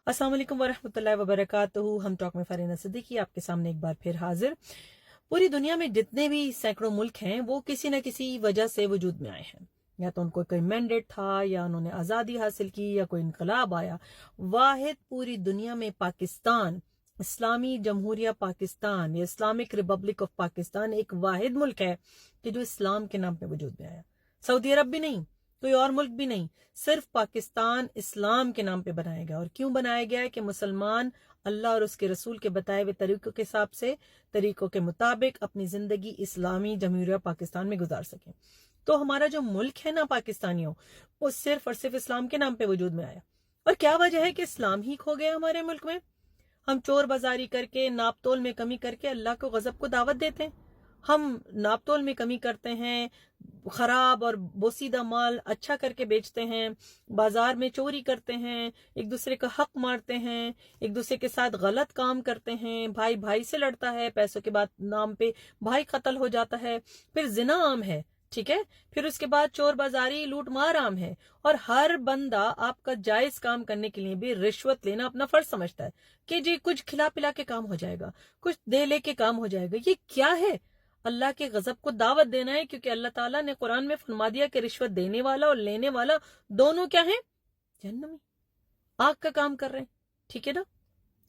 अस्सलाम वालेकुम वरहमतुल्लाहि वबरकातुहू। हम टॉक में फरीना सिद्दीकी आपके सामने एक बार फिर हाजिर। पूरी दुनिया में जितने भी सैकड़ों मुल्क हैं वो किसी न किसी वजह से वजूद में आए हैं। या तो उनको कोई मैंडेट था, या उन्होंने आज़ादी हासिल की, या कोई इनकलाब आया। वाहिद पूरी दुनिया में पाकिस्तान, इस्लामी जमहूरिया पाकिस्तान या इस्लामिक रिपब्लिक ऑफ पाकिस्तान एक वाहिद मुल्क है कि जो इस्लाम के नाम पे वजूद में आया। सऊदी अरब भी नहीं, कोई और मुल्क भी नहीं, सिर्फ पाकिस्तान इस्लाम के नाम पे बनाया गया। और क्यों बनाया गया है? कि मुसलमान अल्लाह और उसके रसूल के बताए हुए तरीकों के हिसाब से, तरीकों के मुताबिक अपनी जिंदगी इस्लामी जमहूरिया पाकिस्तान में गुजार सकें। तो हमारा जो मुल्क है ना पाकिस्तानियों, वो सिर्फ और सिर्फ इस्लाम के नाम पे वजूद में आया। और क्या वजह है कि इस्लाम ही खो गया हमारे मुल्क में? हम चोर बाजारी करके, नाप तोल में कमी करके अल्लाह को गजब को दावत देते हैं। हम नाप तोल में कमी करते हैं, खराब और बोसीदा माल अच्छा करके बेचते हैं, बाजार में चोरी करते हैं, एक दूसरे का हक मारते हैं, एक दूसरे के साथ गलत काम करते हैं, भाई भाई से लड़ता है, पैसों के बाद नाम पे भाई कत्ल हो जाता है, फिर जिना आम है, ठीक है, फिर उसके बाद चोर बाजारी लूट मार आम है। और हर बंदा आपका जायज काम करने के लिए भी रिश्वत लेना अपना फर्ज समझता है कि जी कुछ खिला पिला के काम हो जाएगा, कुछ दे लेके काम हो जाएगा। ये क्या है? अल्लाह के गजब को दावत देना है, क्योंकि अल्लाह ताला ने कुरान में फरमा दिया कि रिश्वत देने वाला और लेने वाला दोनों क्या है? जहन्नमी, आग का काम कर रहे हैं, ठीक है ना।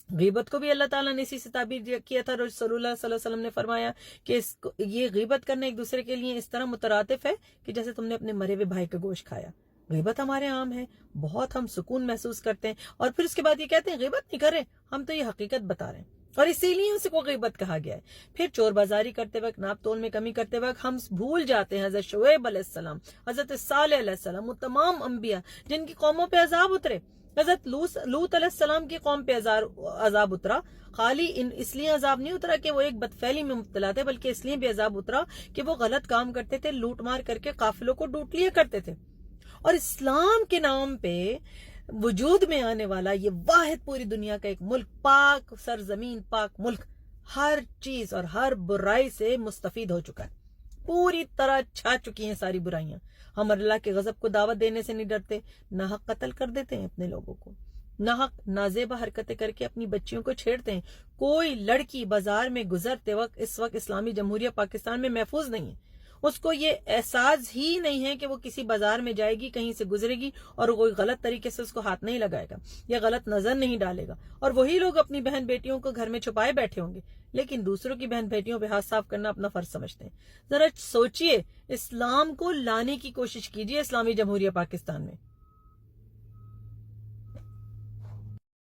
गीबत को भी अल्लाह ताला ने इसी से ताबीर किया था। रसूलुल्लाह सल्लल्लाहु अलैहि वसल्लम ने फरमाया कि ये गीबत करना एक दूसरे के लिए इस तरह मुतरातिफ है कि जैसे तुमने अपने मरे हुए भाई का गोश्त खाया। गीबत हमारे आम है, बहुत हम सुकून महसूस करते हैं। और फिर उसके बाद ये कहते हैं गीबत नहीं कर रहे, हम तो ये हकीकत बता रहे हैं, और इसीलिए उसको गीबत कहा गया है। फिर चोर बाजारी करते वक्त, नाप तोल में कमी करते वक्त हम भूल जाते हैं हजरत शुएब अलैहिस्सलाम, हजरत सालेह अलैहिस्सलाम, वो तमाम अंबिया जिनकी कौमों पे अजाब उतरे। हजरत लूत अलैहिस्सलाम की कौम पे अजाब उतरा। खाली इसलिए अजाब नहीं उतरा कि वो एक बदफैली में मुब्तला थे, बल्कि इसलिए भी अजाब उतरा कि वो गलत काम करते थे, लूट मार करके काफिलों को लूट लिया करते थे। और इस्लाम के नाम पे वजूद में आने वाला ये वाहिद पूरी दुनिया का एक मुल्क, पाक सरजमीन, पाक मुल्क, हर चीज और हर बुराई से मुस्तफीद हो चुका है। पूरी तरह छा चुकी हैं सारी बुराइयां। हम अल्लाह के गजब को दावत देने से नहीं डरते, नाहक कत्ल कर देते हैं अपने लोगों को, नाहक नाजेबा हरकतें करके अपनी बच्चियों को छेड़ते हैं। कोई लड़की बाजार में गुजरते वक्त इस वक्त इस्लामी जमहूरिया पाकिस्तान में महफूज नहीं है। उसको ये एहसास ही नहीं है कि वो किसी बाजार में जाएगी, कहीं से गुजरेगी और कोई गलत तरीके से उसको हाथ नहीं लगाएगा या गलत नजर नहीं डालेगा। और वही लोग अपनी बहन बेटियों को घर में छुपाए बैठे होंगे, लेकिन दूसरों की बहन बेटियों पे हाथ साफ करना अपना फर्ज समझते हैं। जरा सोचिए, इस्लाम को लाने की कोशिश कीजिए इस्लामी जमहूरिया पाकिस्तान में।